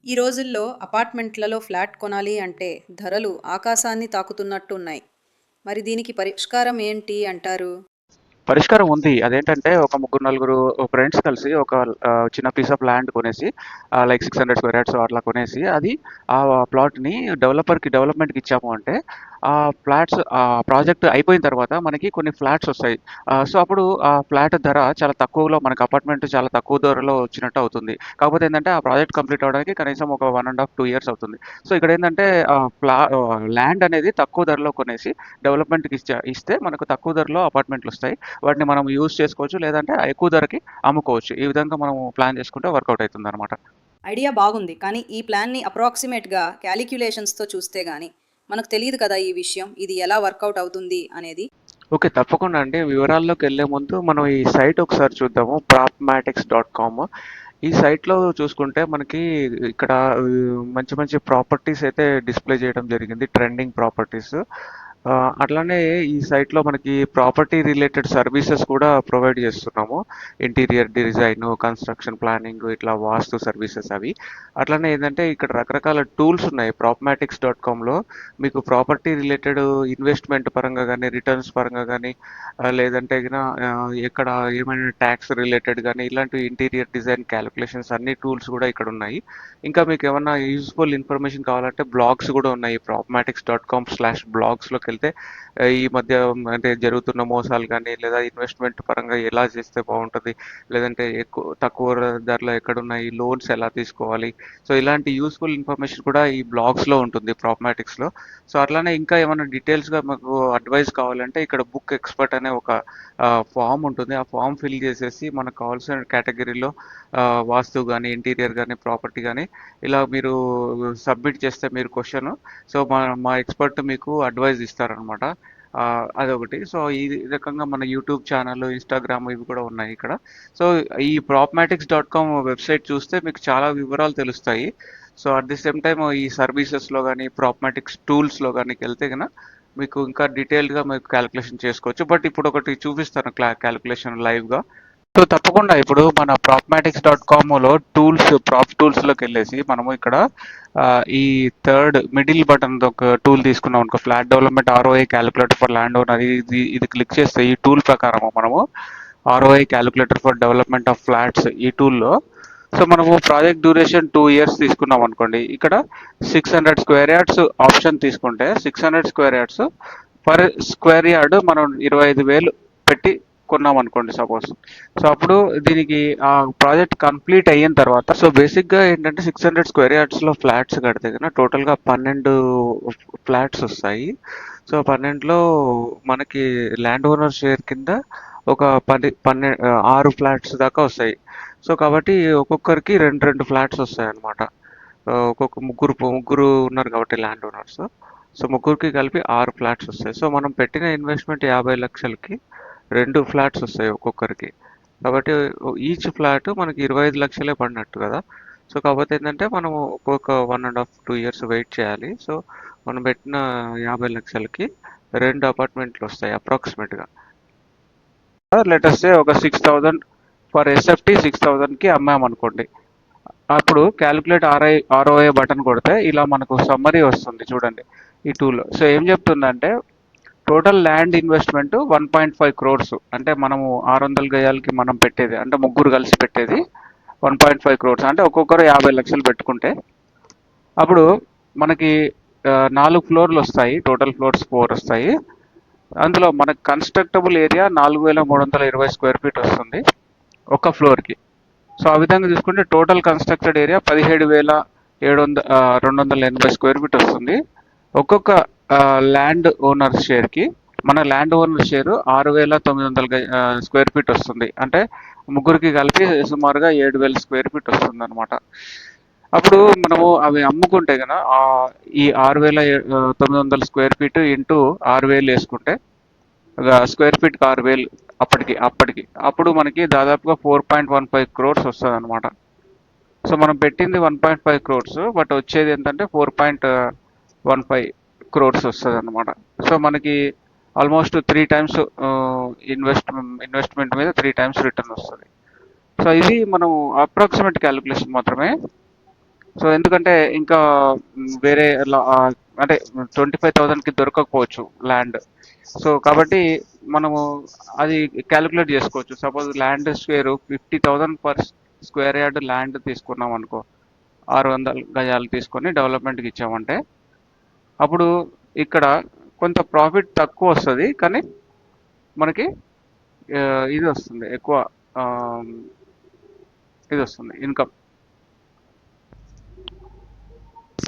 ఈ రోజుల్లో అపార్ట్మెంట్లలో ఫ్లాట్ కొనాలి అంటే ధరలు ఆకాశాన్ని తాకుతున్నట్టు ఉన్నాయి. మరి దీనికి పరిష్కారం ఏంటి అంటారు? పరిష్కారం ఉంది. అదేంటంటే ఒక ముగ్గురు, నలుగురు ఫ్రెండ్స్ కలిసి ఒక చిన్న పీస్ ఆఫ్ ల్యాండ్ కొనేసి లైక్ 600 స్క్వేర్ యార్డ్స్ అట్లా కొనేసి అది ఆ ప్లాట్‌ని డెవలప్‌మెంట్‌కి ఇచ్చాము అంటే ఆ ఆ ప్రాజెక్ట్ అయిపోయిన తర్వాత మనకి కొన్ని ఫ్లాట్స్ వస్తాయి. సో, అప్పుడు ఆ ఫ్లాట్ ధర చాలా తక్కువలో మనకు అపార్ట్మెంట్ చాలా తక్కువ ధరలో వచ్చినట్టు అవుతుంది. కాకపోతే ఏందంటే ఆ ప్రాజెక్ట్ కంప్లీట్ అవ్వడానికి కనీసం ఒక 1 ½ 2 ఇయర్స్ అవుతుంది. సో, ఇక్కడేందంటే ల్యాండ్ అనేది తక్కువ ధరలో కొనేసి డెవలప్‌మెంట్‌కి ఇస్తే మనకు తక్కువ ధరలో అపార్ట్మెంట్‌లొస్తాయి. వాటిని మనం యూజ్ చేసుకోవచ్చు. లేదంటే ఎక్కువ ధరకి అమ్ముకోవచ్చు. ఈ విధంగా మనం ప్లాన్ చేసుకుంటే వర్కౌట్ అయితుందనమాట. ఐడియా బాగుంది. కానీ ఈ ప్లాన్‌ని అప్రాక్సిమేట్‌గా క్యాలిక్యులేషన్స్‌తో చూస్తే గాని మనకు తెలీదు కదా ఈ విషయం. ఇది ఎలా వర్కౌట్ అవుతుంది అనేది. ఓకే. తప్పకుండా అండి. వివరాల్లోకెళ్ళే ముందు మనం ఈ సైట్ ఒకసారి చూద్దాము. propmatics.com. ఈ సైట్‌లో చూసుకుంటే మనకి ఇక్కడ మంచి మంచి ప్రాపర్టీస్ అయితే డిస్‌ప్లే చేయడం జరిగింది. Trending properties. అట్లానే ఈ సైట్‌లో మనకి ప్రాపర్టీ రిలేటెడ్ సర్వీసెస్ కూడా ప్రొవైడ్ చేస్తున్నాము. ఇంటీరియర్ డిజైన్, కన్‌స్ట్రక్షన్ ప్లానింగ్ ఇట్లా వాస్తు సర్వీసెస్ అవి. అట్లనే ఏందంటే ఇక్కడ రకరకాల టూల్స్ ఉన్నాయి. propmatics.comలో మీకు ప్రాపర్టీ రిలేటెడ్ ఇన్వెస్ట్‌మెంట్ పరంగా గానీ, రిటర్న్స్ పరంగా గానీ, లేదంటే ఎక్కడ ఏమైనా ట్యాక్స్ రిలేటెడ్ గానీ, ఇలాంటి ఇంటీరియర్ డిజైన్ క్యాలిక్యులేషన్స్ అన్ని టూల్స్ కూడా ఇక్కడున్నాయి. ఇంకా మీకేమన్నా యూజ్‌ఫుల్ ఇన్ఫర్మేషన్ కావాలంటే బ్లాగ్స్ కూడా ఉన్నాయి. propmatics.com/blogsలోకెళ్తే ఈ మధ్య అంటే జరుగుతున్న మోసాలు గానీ, లేదా ఇన్వెస్ట్‌మెంట్ పరంగా ఎలా చేస్తే బావుంటది, లేదంటే తక్కువ ధరలో ఎక్కడున్నాయి, లోన్స్ ఎలా తీసుకోవాలి, సో ఇలాంటి యూస్‌ఫుల్ ఇన్ఫర్మేషన్ కూడా ఈ బ్లాగ్స్‌లో ఉంటుంది ప్రాప్మాటిక్స్‌లో. సో అట్లానే ఇంకా ఏమైనా డీటెయిల్స్‌గా మాకు అడ్వైస్ కావాలంటే ఇక్కడ బుక్ ఎక్స్‌పర్ట్ అనే ఒక ఫామ్ ఉంటుంది. ఆ ఫామ్ ఫిల్ చేసేసి మనకు కావాల్సిన కేటగిరీలో వాస్తు గానీ, ఇంటీరియర్ గానీ, ప్రాపర్టీ గానీ ఇలా మీరు సబ్మిట్ చేస్తే మీరు క్వెషన్, సో మా మా ఎక్స్‌పర్ట్ మీకు అడ్వైస్ ఇస్తారనమాట. అదొకటి. సో ఈ రకంగా మన యూట్యూబ్ ఛానల్, ఇన్‌స్టాగ్రామ్ ఇవి కూడా ఉన్నాయి ఇక్కడ. సో ఈ propmatics.com వెబ్‌సైట్ చూస్తే మీకు చాలా వివరాలు తెలుస్తాయి. So at the same time ఈ సర్వీసెస్‌లో గానీ, ప్రాప్మాటిక్స్ టూల్స్‌లో గానీకెళ్తే మీకు ఇంకా డీటెయిల్డ్‌గా మీకు క్యాలిక్యులేషన్ చేసుకోవచ్చు. బట్ ఇప్పుడొకటి చూపిస్తాను క్యాలిక్యులేషన్ లైవ్‌గా. సో తప్పకుండా ఇప్పుడు మన propmatics.comలో ప్రాప్ టూల్స్‌లోకెళ్ళేసి మనము ఇక్కడ ఈ మిడిల్ బటన్ ఒక టూల్ తీసుకున్నాం అనుకో, flat development ROI calculator for land owner, ఇది క్లిక్ చేస్తే ఈ టూల్ ప్రకారము మనము ROI calculator for development of flats ఈ టూల్‌లో సో మనము ప్రాజెక్ట్ డ్యూరేషన్ 2 ఇయర్స్ తీసుకున్నాం అనుకోండి. ఇక్కడ 600 స్క్వేర్ యార్డ్స్ ఆప్షన్ తీసుకుంటే 600 square yards per square yard మనం 25,000 పెట్టి కొన్నాం అనుకోండి సపోజ్. సో అప్పుడు దీనికి ఆ ప్రాజెక్ట్ కంప్లీట్ అయిన తర్వాత సో బేసిక్‌గా ఏంటంటే 600 స్క్వేర్ యార్డ్స్‌లో ఫ్లాట్స్ కడితే టోటల్‌గా 12 ఫ్లాట్స్ వస్తాయి. సో 12లో మనకి ల్యాండ్ ఓనర్ షేర్ కింద ఒక 6 ఫ్లాట్స్ దాకా వస్తాయి. సో కాబట్టి ఒక్కొక్కరికి 2 ఫ్లాట్స్ వస్తాయన్నమాట. ఒక్కొక్క ముగ్గురు ఉన్నారు కాబట్టి ల్యాండ్ ఓనర్స్. సో ముగ్గురికి కలిపి 6 ఫ్లాట్స్ వస్తాయి. సో మనం పెట్టిన ఇన్వెస్ట్మెంట్ 50,00,000కి 2 ఫ్లాట్స్ వస్తాయి ఒక్కొక్కరికి. కాబట్టి ఈచ్ ఫ్లాట్ మనకి 25,00,000 పడినట్టు కదా. సో కాకపోతే ఏంటంటే మనం ఒక్కొక్క 1 ½ 2 ఇయర్స్ వెయిట్ చేయాలి. సో మనం పెట్టిన 50,00,000కి 2 అపార్ట్మెంట్లు వస్తాయి అప్రాక్సిమేట్‌గా. లెటర్స్ ఒక 6,000 ఫర్ ఎస్ఎఫ్టీ 6,000కి అమ్మామనుకోండి. అప్పుడు క్యాలిక్యులేట్ ఆర్ఓఐ బటన్ కొడితే ఇలా మనకు సమ్మరీ వస్తుంది చూడండి ఈ టూల్. సో ఏం చెప్తుందంటే టోటల్ ల్యాండ్ ఇన్వెస్ట్మెంట్ 1.5 క్రోర్స్, అంటే మనము 600 గజాలకి మనం పెట్టేది అంటే ముగ్గురు కలిసి పెట్టేది 1.5 క్రోర్స్, అంటే ఒక్కొక్కరు 50,00,000 పెట్టుకుంటే అప్పుడు మనకి 4 ఫ్లోర్లు వస్తాయి. టోటల్ ఫ్లోర్స్ 4 వస్తాయి. అందులో మనకు కన్స్ట్రక్టబుల్ ఏరియా 4,320 స్క్వేర్ ఫీట్ వస్తుంది ఒక ఫ్లోర్కి. సో ఆ విధంగా చూసుకుంటే total constructed area 280 square feet వస్తుంది. ఒక్కొక్క ల్యాండ్ ఓనర్ షేర్కి మన land owner share 6,900 square feet వస్తుంది. అంటే ముగ్గురికి కలిపి సుమారుగా 7,000 స్క్వేర్ ఫీట్ వస్తుంది అనమాట. అప్పుడు మనము అవి అమ్ముకుంటే ఈ 6,900 స్క్వేర్ ఫీట్ ఇంటూ 6,000 వేసుకుంటే స్క్వేర్ ఫీట్కి 6,000 అప్పటికి అప్పుడు మనకి దాదాపుగా 4.15 క్రోర్స్ వస్తుంది అనమాట. సో మనం పెట్టింది 1.5 క్రోర్స్, బట్ వచ్చేది ఏంటంటే 4.15 క్రోర్స్ వస్తుంది అనమాట. సో మనకి ఆల్మోస్ట్ 3 టైమ్స్ ఇన్వెస్ట్మెంట్ మీద 3 టైమ్స్ రిటర్న్ వస్తుంది. సో ఇది మనం అప్రాక్సిమేట్ క్యాలిక్యులేషన్ మాత్రమే. సో ఎందుకంటే ఇంకా వేరే అంటే 25,000కి దొరకకపోవచ్చు ల్యాండ్. సో కాబట్టి మనము అది క్యాలిక్యులేట్ చేసుకోవచ్చు. Suppose land square 50,000 per square yard land తీసుకున్నాం అనుకో, 600 గజాలు తీసుకొని డెవలప్మెంట్కి ఇచ్చామంటే అప్పుడు ఇక్కడ కొంత ప్రాఫిట్ తక్కువ వస్తుంది, కానీ మనకి ఆ, ఇది వస్తుంది ఎక్కువ, ఆ, ఇది వస్తుంది ఇన్కమ్.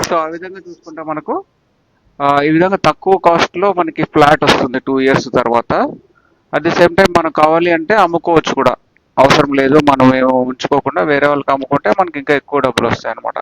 సో ఆ విధంగా చూసుకుంటే మనకు ఈ విధంగా తక్కువ కాస్ట్లో మనకి ఫ్లాట్ వస్తుంది 2 years తర్వాత. అట్ ది సేమ్ టైం మనకు కావాలి అంటే అమ్ముకోవచ్చు కూడా, అవసరం లేదు మనం ఏమో ఉంచుకోకుండా వేరే వాళ్ళకి అమ్ముకుంటే మనకి ఇంకా ఎక్కువ డబ్బులు వస్తాయి అనమాట.